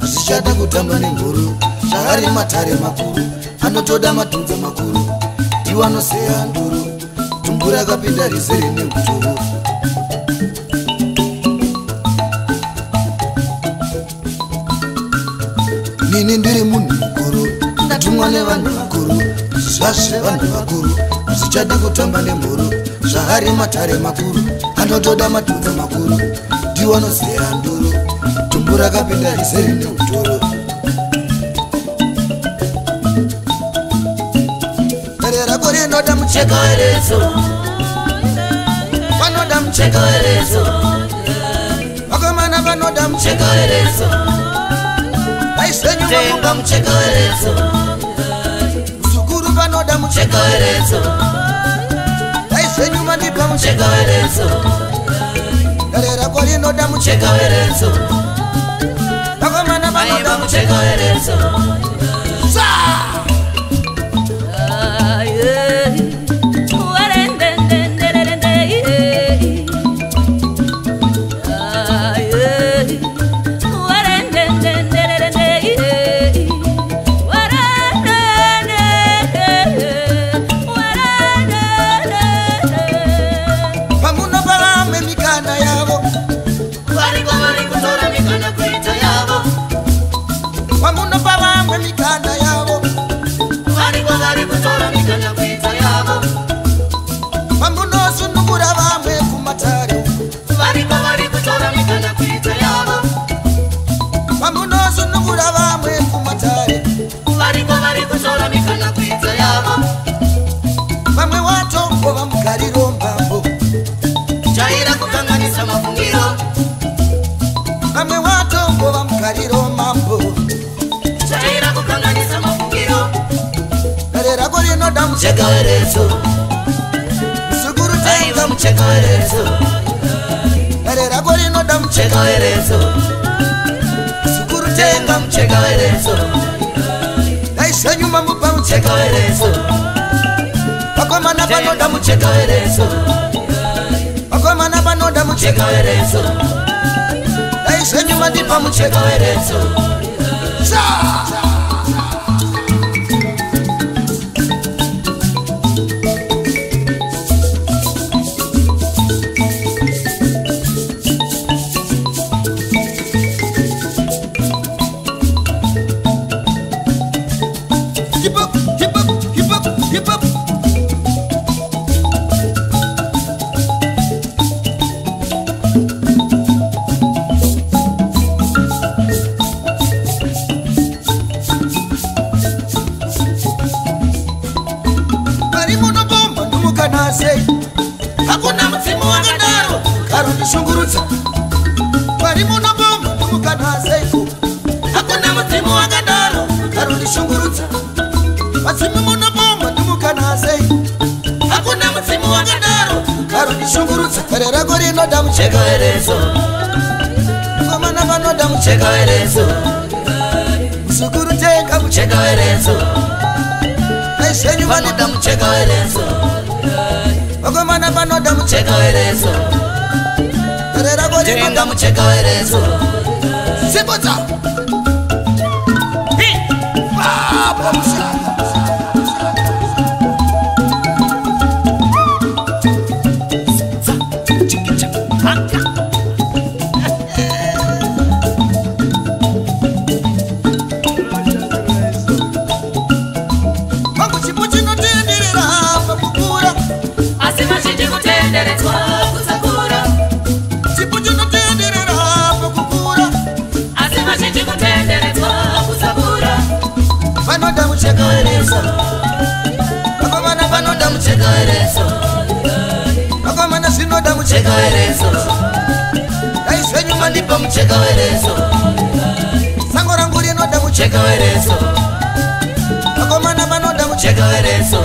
Asichada kutamba nenguru Shahari matare makuru Anotoda matunza makuru Iwano seya nduru Tumbura kapinda rizeri neuturu Nini ndiri munhu mukuru Ndatumwa nevanhu vakuru Zvashe vanhu vakuru Asichada kutamba nenguru Shahari matare makuru Anotoda matunza makuru Iwano seya nduru Tumbura kapinda rizeri neuturu Erera kori noda mcheka werezo Panoda mcheka werezo Wakamana panoda mcheka werezo Aisenyu mamunga mcheka werezo Sukuru panoda mcheka werezo Aisenyu manipa mcheka werezo Erera kori noda mcheka werezo Wakamana panoda mcheka werezo Mcheka werezo Sukuru tenga mcheka werezo Erera kori noda mcheka werezo Sukuru tenga mcheka werezo Aisha nyuma mupa mcheka werezo Wakomana panoda mcheka werezo Wakomana panoda mcheka werezo Aisha nyuma dipa mcheka werezo Hakuna mzimu wangadaro Karuni shungurutsa Marimu na bomba Numukana seifu Hakuna mzimu wangadaro Karuni shungurutsa Mazimu na bomba Numukana seifu Hakuna mzimu wangadaro Karuni shungurutsa Karera kori noda mcheka werezo Kumana vanoda mcheka werezo Msukuru tenga mcheka werezo Aishenyu vanoda mcheka werezo Wakomana panoda mcheka werezo Erera kori noda mcheka werezo Sipota Baba mcheka Chipu mucheka wereso vakomana vanoda mucheka wereso vakomana zvinoda mucheka wereso daizvenyu mandipa mucheka wereso sango rangu rinoda mucheka wereso vakomana vanoda mucheka wereso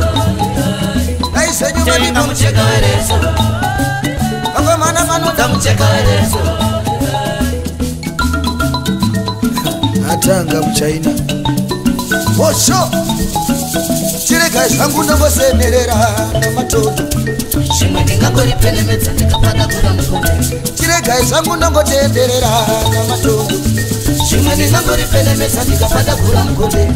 daizvenyu mandipa mucheka wereso vakomana vanoda mucheka wereso atanga muchaina osho chiregai zvangu ndongosenerera namatoto zvimwe ndingangoripenemedza ndikapata kuda mukode chiregai zvangu ndongotenderera namatoto zvimwe ndingangoripenemedza ndikapata kuda mukode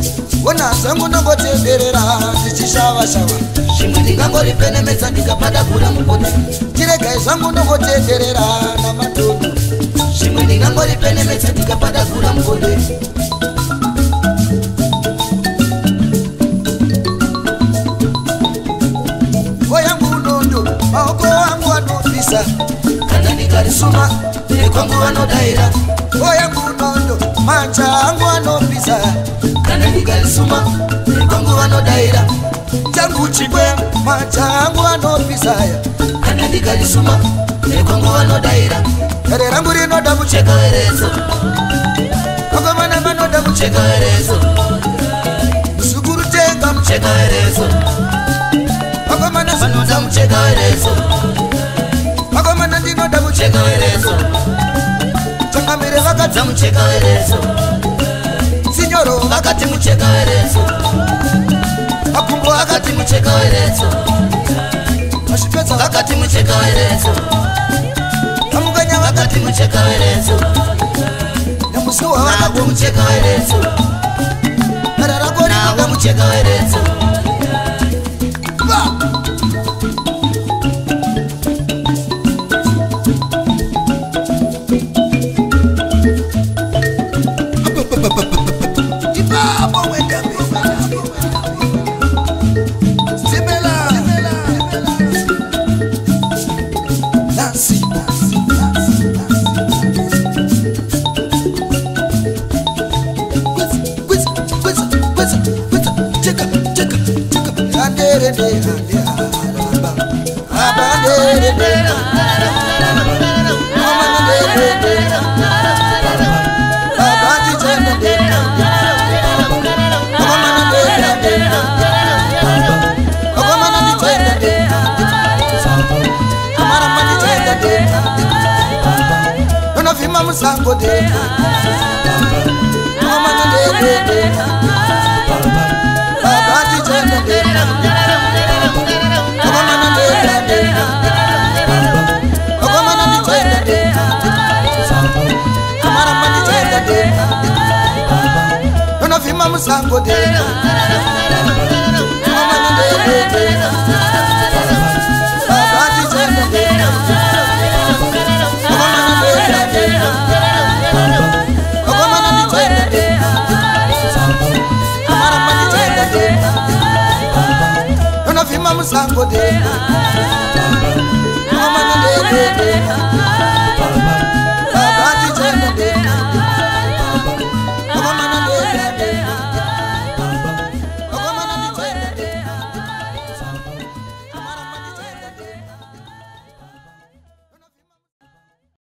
ona zvangu ndongotenderera ndichishavashava zvimwe ndingangoripenemedza ndikapata kuda mukode chiregai zvangu ndongotenderera namatoto zvimwe ndingangoripenemedza ndikapata kuda mukode maoko wangu anopisa kana ndikarisuma nekwangu vanodaira oyangu nondo manja angu anopisa kana ndikarisuma nekwangu vanodaira changu chikwe manja angu anopisaya kana ndikarisuma nekwangu vanodaira kare rangu rinoda mucheka wereso vakomana vanoda mucheka wereso musukuru tenga mucheka wereso vakomana vanoda mucheka wereso vakomana ndinoda mucheka wereso changamire vakadza mucheka wereso sinyoro vakati mucheka wereso akumbo vakati mucheka wereso vasvipedza vakati mucheka wereso amukanya vakati mucheka wereso namusiwa vanako mucheka wereso kara rako nako mucheka wereso musango de mama de baba di jende de mama de mama di jende de mama di jende de ona vima musango de mama de baba di jende de musango de mama de